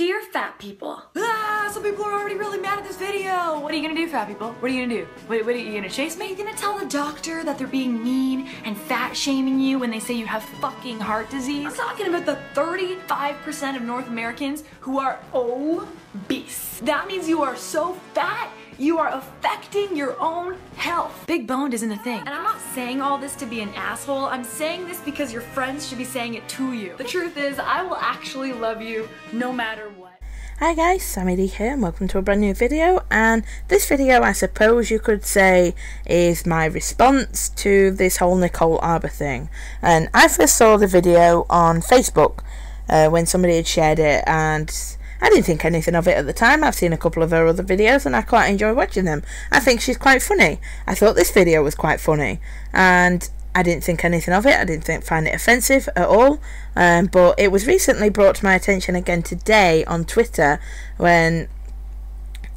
Dear fat people. Some people are already really mad at this video. What are you gonna do, fat people? What are you gonna do? What are you gonna chase me? Are you gonna tell the doctor that they're being mean and fat shaming you when they say you have fucking heart disease? I'm talking about the 35% of North Americans who are obese. That means you are so fat, you are affecting your own health. Big boned isn't a thing. And I'm not saying all this to be an asshole. I'm saying this because your friends should be saying it to you. The truth is, I will actually love you no matter what. Hi guys, Sammie D here and welcome to a brand new video, and this video I suppose you could say is my response to this whole Nicole Arbour thing. And I first saw the video on Facebook when somebody had shared it, and I didn't think anything of it at the time. I've seen a couple of her other videos and I quite enjoy watching them. I think she's quite funny. I thought this video was quite funny and I didn't think anything of it. I didn't find it offensive at all, but it was recently brought to my attention again today on Twitter when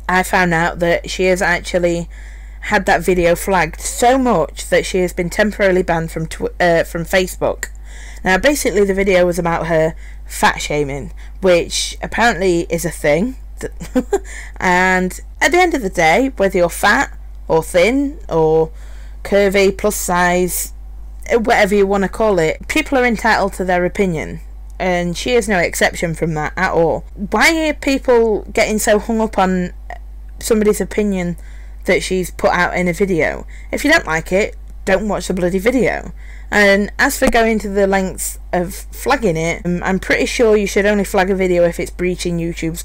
I found out that she has actually had that video flagged so much that she has been temporarily banned from Facebook. Now basically the video was about her fat shaming, which apparently is a thing, and at the end of the day, whether you're fat or thin or curvy, plus size, whatever you want to call it, people are entitled to their opinion, and she is no exception from that at all. Why are people getting so hung up on somebody's opinion that she's put out in a video? If you don't like it, don't watch the bloody video. And as for going to the lengths of flagging it, I'm pretty sure you should only flag a video if it's breaching YouTube's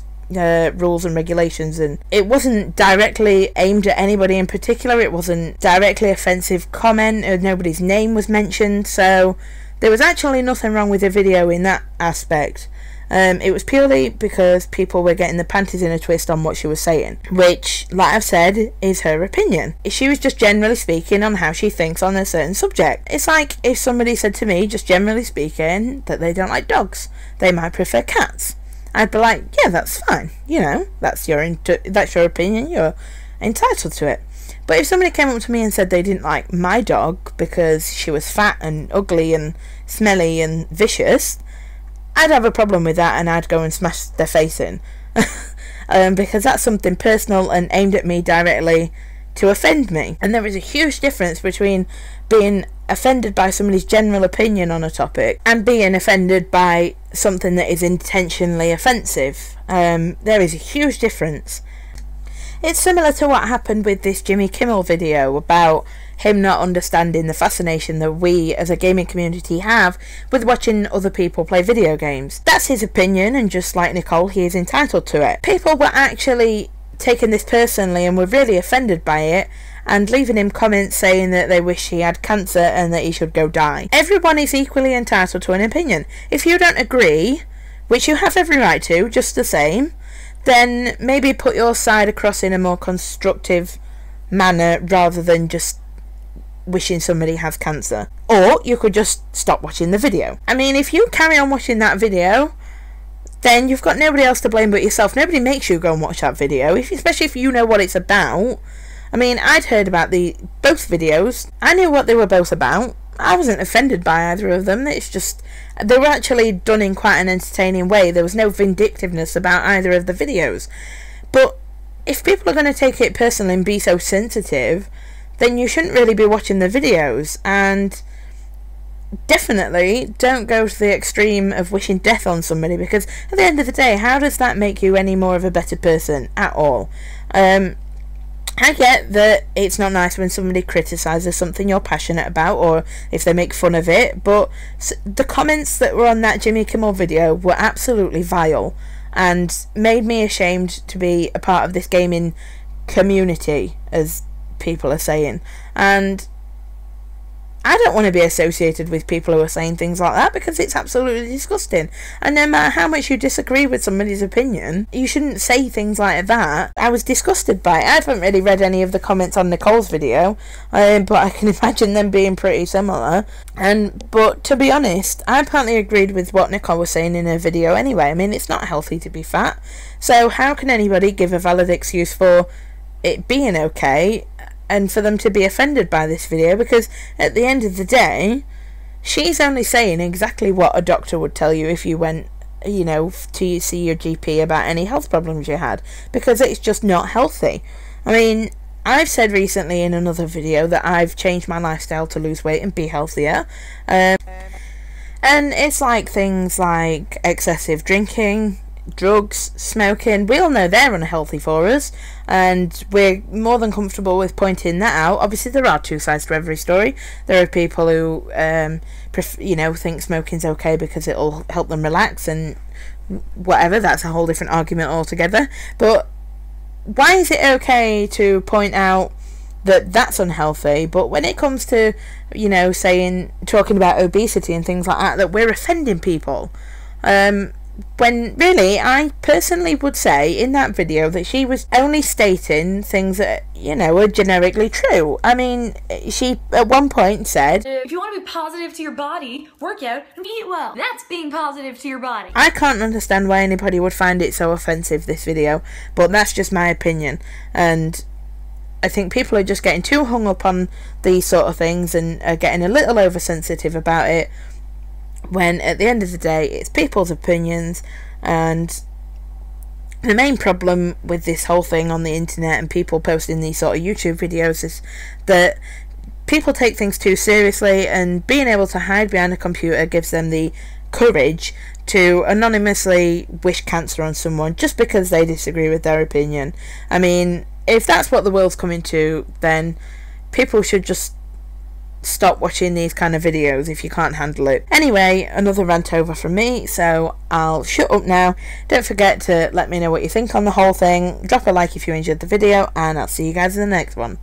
rules and regulations, and it wasn't directly aimed at anybody in particular. It wasn't directly offensive comment, nobody's name was mentioned, so there was actually nothing wrong with the video in that aspect. It was purely because people were getting the panties in a twist on what she was saying, which, like I've said, is her opinion. She was just generally speaking on how she thinks on a certain subject. It's like if somebody said to me, just generally speaking, that they don't like dogs, they might prefer cats. I'd be like, yeah, that's fine, you know, that's your opinion, you're entitled to it. But if somebody came up to me and said they didn't like my dog because she was fat and ugly and smelly and vicious, I'd have a problem with that and I'd go and smash their face in. Because that's something personal and aimed at me directly to offend me. And there is a huge difference between being offended by somebody's general opinion on a topic and being offended by something that is intentionally offensive. There is a huge difference. It's similar to what happened with this Jimmy Kimmel video about him not understanding the fascination that we as a gaming community have with watching other people play video games. That's his opinion, and just like Nicole, he is entitled to it. People were actually taking this personally and were really offended by it and leaving him comments saying that they wish he had cancer and that he should go die. Everyone is equally entitled to an opinion. If you don't agree, which you have every right to, just the same, then maybe put your side across in a more constructive manner rather than just wishing somebody has cancer. Or you could just stop watching the video. I mean, if you carry on watching that video, then you've got nobody else to blame but yourself. Nobody makes you go and watch that video, especially if you know what it's about. I mean, I'd heard about both videos. I knew what they were both about. I wasn't offended by either of them. It's just, they were actually done in quite an entertaining way. There was no vindictiveness about either of the videos. But if people are going to take it personally and be so sensitive, then you shouldn't really be watching the videos, and definitely don't go to the extreme of wishing death on somebody, because at the end of the day, how does that make you any more of a better person at all? I get that it's not nice when somebody criticises something you're passionate about, or if they make fun of it, but the comments that were on that Jimmy Kimmel video were absolutely vile and made me ashamed to be a part of this gaming community, as people are saying. And I don't want to be associated with people who are saying things like that, because it's absolutely disgusting. And no matter how much you disagree with somebody's opinion, you shouldn't say things like that. I was disgusted by it. I haven't really read any of the comments on Nicole's video, but I can imagine them being pretty similar. But to be honest, I apparently agreed with what Nicole was saying in her video anyway. I mean, it's not healthy to be fat, so how can anybody give a valid excuse for it being okay and for them to be offended by this video? Because at the end of the day, she's only saying exactly what a doctor would tell you if you went you know, to see your GP about any health problems you had, because it's just not healthy. I mean, I've said recently in another video that I've changed my lifestyle to lose weight and be healthier, and it's like things like excessive drinking, drugs, smoking. We all know they're unhealthy for us, and we're more than comfortable with pointing that out. Obviously there are two sides to every story. There are people who you know, think smoking's okay because it'll help them relax and whatever. That's a whole different argument altogether. But why is it okay to point out that that's unhealthy, but when it comes to, you know, talking about obesity and things like that we're offending people? When really, I personally would say in that video that she was only stating things that, you know, are generically true. I mean, she at one point said, if you want to be positive to your body, work out and eat well. That's being positive to your body. I can't understand why anybody would find it so offensive, this video, but that's just my opinion. And I think people are just getting too hung up on these sort of things and are getting a little oversensitive about it, when at the end of the day it's people's opinions. And the main problem with this whole thing on the internet and people posting these sort of YouTube videos is that people take things too seriously, and being able to hide behind a computer gives them the courage to anonymously wish cancer on someone just because they disagree with their opinion. I mean, if that's what the world's coming to, then people should just stop watching these kind of videos if you can't handle it. Anyway, another rant over from me, so I'll shut up now. Don't forget to let me know what you think on the whole thing. Drop a like if you enjoyed the video, and I'll see you guys in the next one.